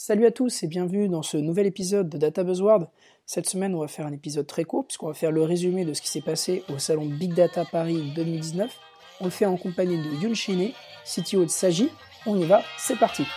Salut à tous et bienvenue dans ce nouvel épisode de Data Buzzword. Cette semaine, on va faire un épisode très court puisqu'on va faire le résumé de ce qui s'est passé au salon Big Data Paris 2019. On le fait en compagnie de Youn Chene, CTO de Sagi. On y va, c'est parti.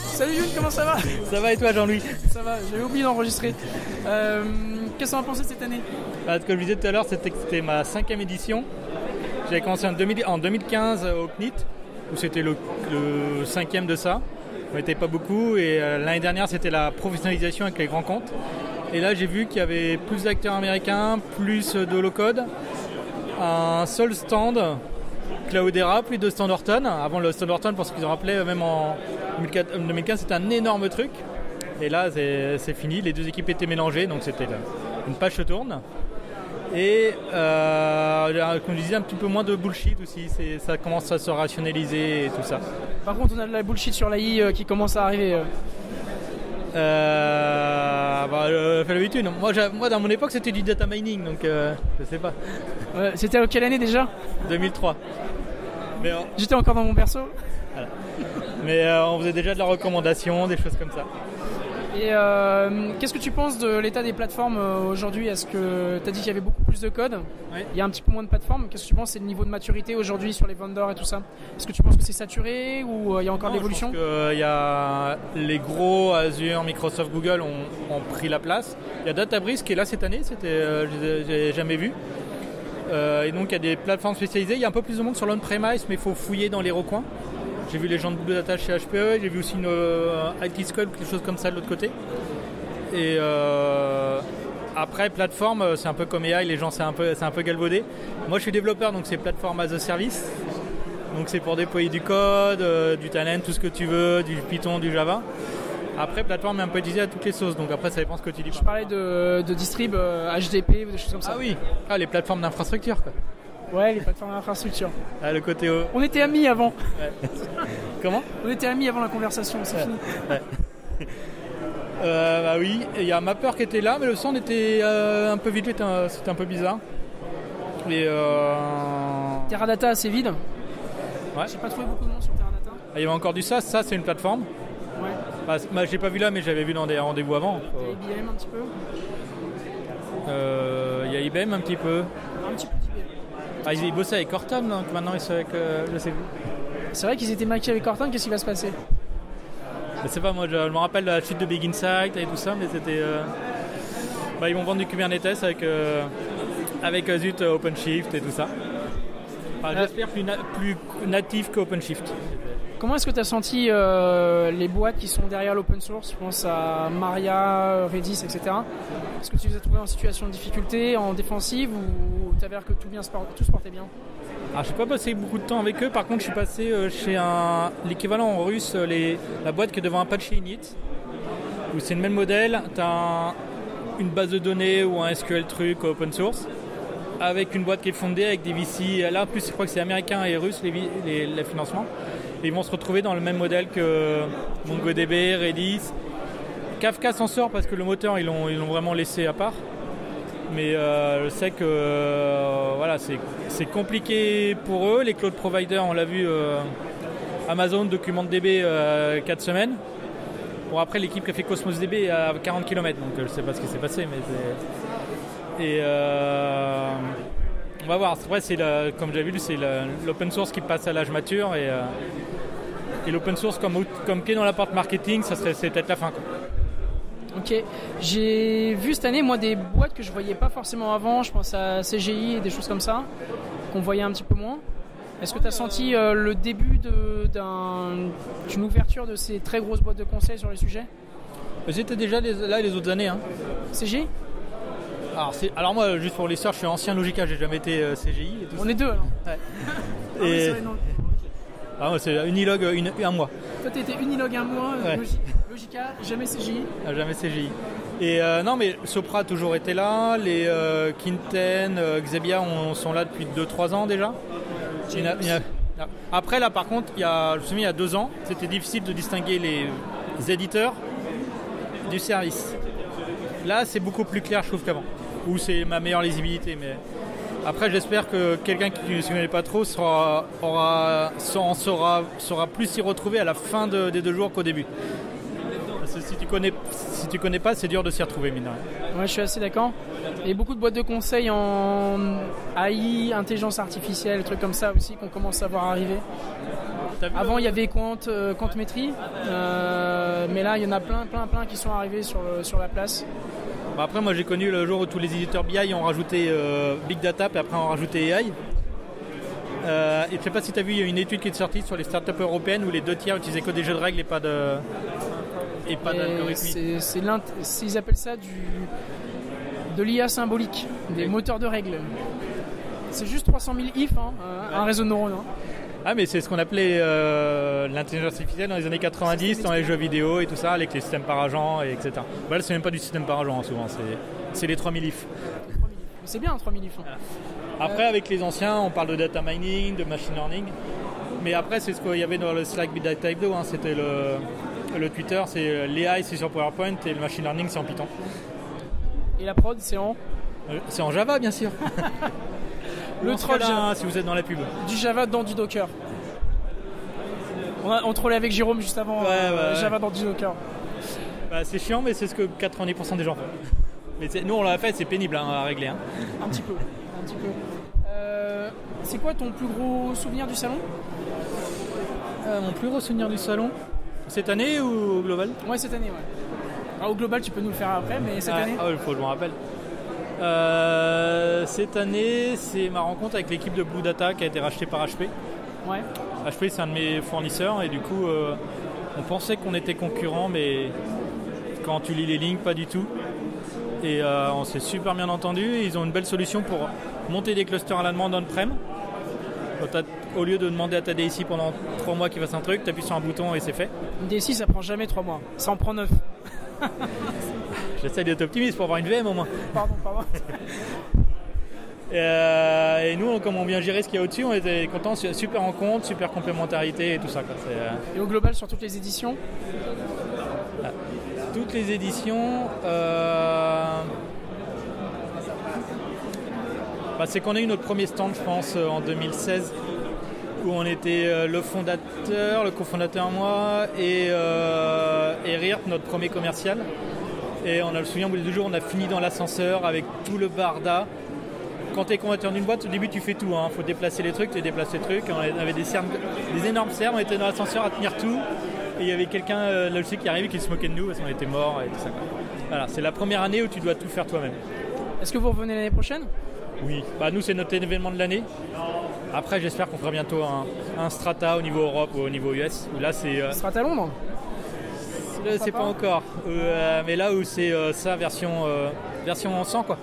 Salut Youn, comment ça va ? Ça va et toi Jean-Louis ? Ça va, j'avais oublié d'enregistrer. Qu'est-ce qu'on a pensé cette année ? Comme je disais tout à l'heure, c'était ma 5e édition. J'avais commencé en 2015 au CNIT, où c'était le 5e de ça. On n'était pas beaucoup et l'année dernière c'était la professionnalisation avec les grands comptes. Et là j'ai vu qu'il y avait plus d'acteurs américains, plus de low-code, un seul stand Cloudera, plus de stand Horton. Avant le stand Horton, parce qu'ils ont rappelé, même en 2015 c'était un énorme truc. Et là c'est fini, les deux équipes étaient mélangées, donc c'était une page se tourne. Et comme je disais, un petit peu moins de bullshit aussi, ça commence à se rationaliser et tout ça. Par contre, on a de la bullshit sur l'AI qui commence à arriver. Fait l'habitude. Moi, dans mon époque, c'était du data mining, donc je sais pas. C'était à quelle année déjà ? 2003. Mais, j'étais encore dans mon berceau. Voilà. Mais on faisait déjà de la recommandation, des choses comme ça. Et qu'est-ce que tu penses de l'état des plateformes aujourd'hui ? Est-ce que tu as dit qu'il y avait beaucoup plus de code ? Oui. Il y a un petit peu moins de plateformes. Qu'est-ce que tu penses ? C'est le niveau de maturité aujourd'hui sur les vendors et tout ça ? Est-ce que tu penses que c'est saturé ou il y a encore de l'évolution ? Je pense qu'il y a les gros Azure, Microsoft, Google ont pris la place. Il y a Databricks qui est là cette année, j'ai jamais vu. Et donc il y a des plateformes spécialisées. Il y a un peu plus de monde sur l'on-premise, mais il faut fouiller dans les recoins. J'ai vu les gens de Google Data chez HPE, j'ai vu aussi une IT School, quelque chose comme ça de l'autre côté. Et après, plateforme, c'est un peu comme AI, les gens, c'est un peu galvaudé. Moi, je suis développeur, donc c'est plateforme as a service. Donc c'est pour déployer du code, du talent, tout ce que tu veux, du Python, du Java. Après, plateforme est un peu utilisée à toutes les sauces, donc après, ça dépend ce que tu dis. Je parlais de distrib, HDP, des choses comme ça. Ah oui, les plateformes d'infrastructure, quoi. Ouais, les plateformes d'infrastructure. Le côté On était amis avant. Ouais. Comment ? On était amis avant la conversation, c'est fini. Ouais. Oui, il y a Mapper qui était là, mais le son était un peu vide, c'était un peu bizarre. Et Teradata assez vide. Ouais. J'ai pas trouvé beaucoup de monde sur Teradata. Il y avait encore du SaaS, ça c'est une plateforme. Ouais. J'ai pas vu là, mais j'avais vu dans des rendez-vous avant. Il y a IBM un petit peu. Il y a IBM un petit peu. Un petit peu d'IBM. Ils bossaient avec Horton, donc maintenant ils sont avec je sais plus. C'est vrai qu'ils étaient maqués avec Horton, qu'est-ce qui va se passer ? Je sais pas, moi je me rappelle la chute de Big Insight et tout ça, mais c'était... ils vont vendre du Kubernetes avec Zut OpenShift et tout ça. J'espère plus natif qu'OpenShift. Comment est-ce que tu as senti les boîtes qui sont derrière l'open source ? Je pense à Maria, Redis, etc. Est-ce que tu les as trouvés en situation de difficulté, en défensive, ou tu avères que tout se portait bien ? Alors, je n'ai pas passé beaucoup de temps avec eux. Par contre, je suis passé chez l'équivalent en russe, la boîte qui est devant Apache Init, où c'est le même modèle. Tu as une base de données ou un SQL truc open source, avec une boîte qui est fondée avec des VC. Là, en plus, je crois que c'est américain et russe, les financements. Et ils vont se retrouver dans le même modèle que MongoDB, Redis. Kafka s'en sort parce que le moteur, ils l'ont vraiment laissé à part. Mais je sais que c'est compliqué pour eux. Les cloud providers, on l'a vu, Amazon documente DB 4 semaines. Bon, après, l'équipe qui a fait Cosmos DB est à 40 km, donc je ne sais pas ce qui s'est passé. Mais on va voir. Après, comme j'ai vu, c'est l'open source qui passe à l'âge mature. Et l'open source comme clé dans la porte marketing, c'est peut-être la fin, quoi. Ok, j'ai vu cette année moi des boîtes que je voyais pas forcément avant, je pense à CGI et des choses comme ça, qu'on voyait un petit peu moins. Est-ce que tu as senti le début d'une ouverture de ces très grosses boîtes de conseil sur les sujets ? J'étais déjà là les autres années. Hein. CGI ? Alors moi, juste pour l'histoire, je suis ancien Logica, j'ai jamais été CGI. Et tout On ça. est deux alors. Ouais. Et... moi, c'est Unilog un mois. Toi, t'étais Unilog un mois, ouais. Logica, jamais CGI. Jamais CGI. Et non, mais Sopra a toujours été là. Les Quinten, Xebia sont là depuis 2-3 ans déjà. Après, là, par contre, je me souviens, il y a 2 ans, c'était difficile de distinguer les éditeurs du service. Là, c'est beaucoup plus clair, je trouve, qu'avant. Ou c'est ma meilleure lisibilité, mais Après, j'espère que quelqu'un qui ne s'y connaît pas trop saura plus s'y retrouver à la fin des 2 jours qu'au début. Parce que si tu connais pas, c'est dur de s'y retrouver, mine de rien. Ouais, je suis assez d'accord. Il y a beaucoup de boîtes de conseils en AI, intelligence artificielle, des trucs comme ça aussi qu'on commence à voir arriver. Avant, il y avait Quantmetry, mais là, il y en a plein qui sont arrivés sur la place. Après, moi, j'ai connu le jour où tous les éditeurs BI ont rajouté Big Data, puis après ont rajouté AI. Et je ne sais pas si tu as vu, il y a une étude qui est sortie sur les startups européennes où les 2/3 utilisaient que des jeux de règles et pas d'algorithmie. Ils appellent ça de l'IA symbolique, des moteurs de règles. C'est juste 300 000 if, un réseau de neurones. Ah, mais c'est ce qu'on appelait l'intelligence artificielle dans les années 90, dans les jeux vidéo et tout ça, avec les systèmes par agent, etc. Là, c'est même pas du système par agent, souvent, c'est les 3000 if. C'est bien, 3000 if. Après, avec les anciens, on parle de data mining, de machine learning. Mais après, c'est ce qu'il y avait dans le Slack Big Data Type 2, c'était le Twitter, c'est l'AI, c'est sur PowerPoint, et le machine learning, c'est en Python. Et la prod, c'est en C'est en Java, bien sûr. Le troll Java, si vous êtes dans la pub. Du Java dans du Docker. On trollait avec Jérôme juste avant. Java dans du Docker. C'est chiant, mais c'est ce que 90% des gens font. Mais nous, on l'a fait, c'est pénible à régler. Un petit peu. C'est quoi ton plus gros souvenir du salon ? Mon plus gros souvenir du salon ? Cette année ou au global ? Ouais, cette année, Alors, au global, tu peux nous le faire après, mais cette année ? Il faut que je me rappelle. Cette année, c'est ma rencontre avec l'équipe de Blue Data qui a été rachetée par HP. Ouais. HP, c'est un de mes fournisseurs et du coup, on pensait qu'on était concurrents, mais quand tu lis les lignes, pas du tout. Et on s'est super bien entendu. Ils ont une belle solution pour monter des clusters à la demande on-prem. Au lieu de demander à ta DSI pendant 3 mois qu'il fasse un truc, tu appuies sur un bouton et c'est fait. Une DSI, ça prend jamais 3 mois. Ça en prend 9. J'essaie d'être optimiste pour avoir une VM au moins. Pardon. Et nous, comme on vient gérer ce qu'il y a au-dessus, on était contents, super rencontre, super complémentarité et tout ça. Et au global, sur toutes les éditions ? Toutes les éditions, c'est qu'on a eu notre premier stand, je pense, en 2016, où on était le cofondateur moi, et Rirt, notre premier commercial. Et on a le souvenir, au bout de 2 jours, on a fini dans l'ascenseur avec tout le barda. Quand tu es cofondateur d'une boîte, au début, tu fais tout. Il faut déplacer les trucs, On avait des énormes serres, on était dans l'ascenseur à tenir tout. Et il y avait quelqu'un là-dessus qui arrivait qui se moquait de nous parce qu'on était morts et tout ça. Voilà, c'est la première année où tu dois tout faire toi-même. Est-ce que vous revenez l'année prochaine ? Oui, nous c'est notre événement de l'année. Après, j'espère qu'on fera bientôt un Strata au niveau Europe ou au niveau US. Où là, c'est Strata Londres ? C'est pas encore. Mais là où c'est ça version 100 quoi.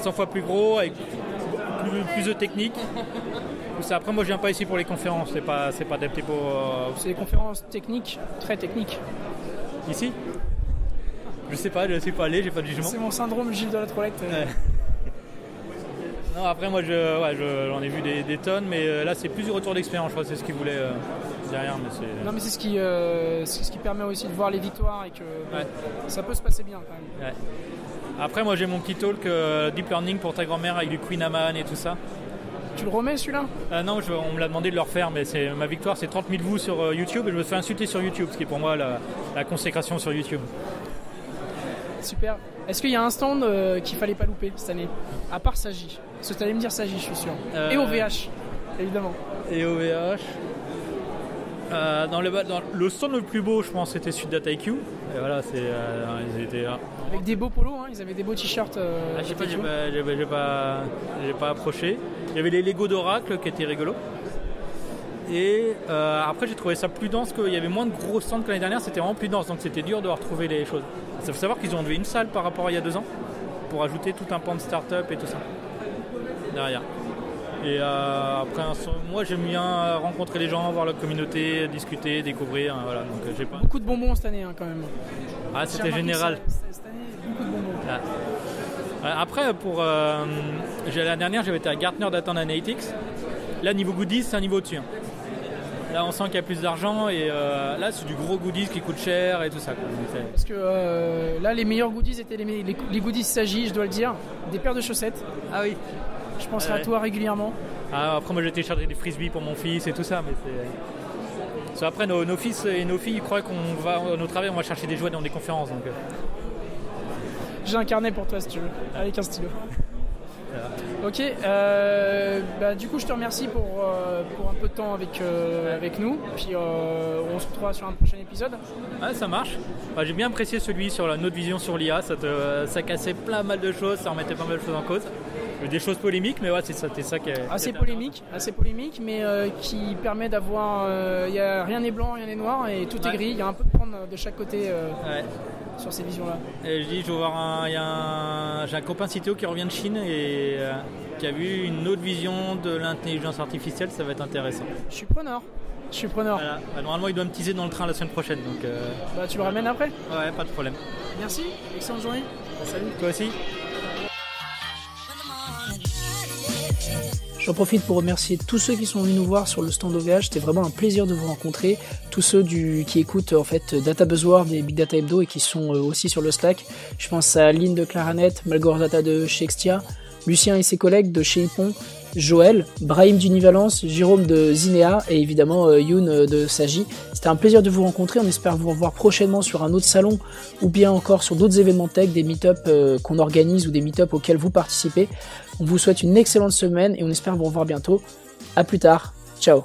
100 fois plus gros, avec plus de technique. Après, moi je viens pas ici pour les conférences, c'est pas adapté pour. C'est des conférences techniques, très techniques. Ici ? Je sais pas, je ne suis pas allé, j'ai pas de jugement. C'est mon syndrome Gilles de la Trollette. Non, après moi j'en ai vu des tonnes, mais là c'est plus du retour d'expérience, je crois que c'est ce qu'ils voulaient derrière. Non mais c'est ce qui permet aussi de voir les victoires et que ça peut se passer bien quand même. Ouais. Après moi j'ai mon petit talk Deep Learning pour ta grand-mère avec du Queen Amman et tout ça. Tu le remets celui-là ? Non, on me l'a demandé de le refaire, mais ma victoire c'est 30 000 vues sur YouTube et je me fais insulter sur YouTube, ce qui est pour moi la consécration sur YouTube. Super. Est-ce qu'il y a un stand qu'il fallait pas louper cette année ? À part Sagi. Parce que tu allais me dire Sagi, je suis sûr. Et OVH, évidemment. Et OVH. Dans le stand le plus beau, je pense, c'était Sud Data IQ. Et voilà, ils étaient là. Avec des beaux polos, ils avaient des beaux t-shirts. J'ai pas approché. Il y avait les Lego d'Oracle qui étaient rigolos. Et après, j'ai trouvé ça plus dense, qu'il y avait moins de gros stands que l'année dernière, c'était vraiment plus dense, donc c'était dur de retrouver les choses. Il faut savoir qu'ils ont enlevé une salle par rapport à il y a 2 ans pour ajouter tout un pan de start-up et tout ça derrière. Et après, moi j'aime bien rencontrer les gens, voir leur communauté, discuter, découvrir. Voilà, donc, j'ai pas... Beaucoup de bonbons cette année quand même. Ah, c'était général. Cette année, beaucoup de bonbons. Après, l'année dernière, j'avais été à Gartner Data Analytics. Là, niveau goodies, c'est un niveau au-dessus. Là, on sent qu'il y a plus d'argent et là, c'est du gros goodies qui coûte cher et tout ça. Parce que là, les meilleurs goodies étaient les goodies Sagi, je dois le dire. Des paires de chaussettes. Ah oui. Je penserai à toi régulièrement. Après, moi, j'ai téléchargé des frisbees pour mon fils et tout ça, mais c'est... Après, nos fils et nos filles croient qu'on va, à nos travail, on va chercher des jouets dans des conférences. Donc... J'ai un carnet pour toi si tu veux, avec un stylo. Ok, du coup je te remercie pour un peu de temps avec nous, puis on se retrouvera sur un prochain épisode. Ah, ça marche. J'ai bien apprécié celui sur notre vision sur l'IA, ça cassait plein mal de choses, ça remettait pas mal de choses en cause. Des choses polémiques, mais ouais, c'était ça qui est... Assez polémique, mais qui permet d'avoir... rien n'est blanc, rien n'est noir, et tout est gris, il y a un peu de prendre de chaque côté sur ces visions-là. Et je dis, je vais voir j'ai un copain CTO qui revient de Chine et qui a vu une autre vision de l'intelligence artificielle, ça va être intéressant. Je suis preneur. Voilà. Normalement, il doit me teaser dans le train la semaine prochaine. Donc, tu le ramènes après ? Ouais, pas de problème. Merci, excellente journée. Salut. Toi aussi. J'en profite pour remercier tous ceux qui sont venus nous voir sur le stand OVH. C'était vraiment un plaisir de vous rencontrer. Tous ceux qui écoutent en fait Data Buzzword et Big Data Hebdo et qui sont aussi sur le Slack. Je pense à Lynn de Claranet, Malgore Data de chez Extia, Lucien et ses collègues de chez Ipon, Joël, Brahim d'Univalence, Jérôme de Zinea et évidemment Youn de Sagi. C'était un plaisir de vous rencontrer. On espère vous revoir prochainement sur un autre salon ou bien encore sur d'autres événements tech, des meet-up qu'on organise ou des meet-up auxquels vous participez. On vous souhaite une excellente semaine et on espère vous revoir bientôt. À plus tard. Ciao.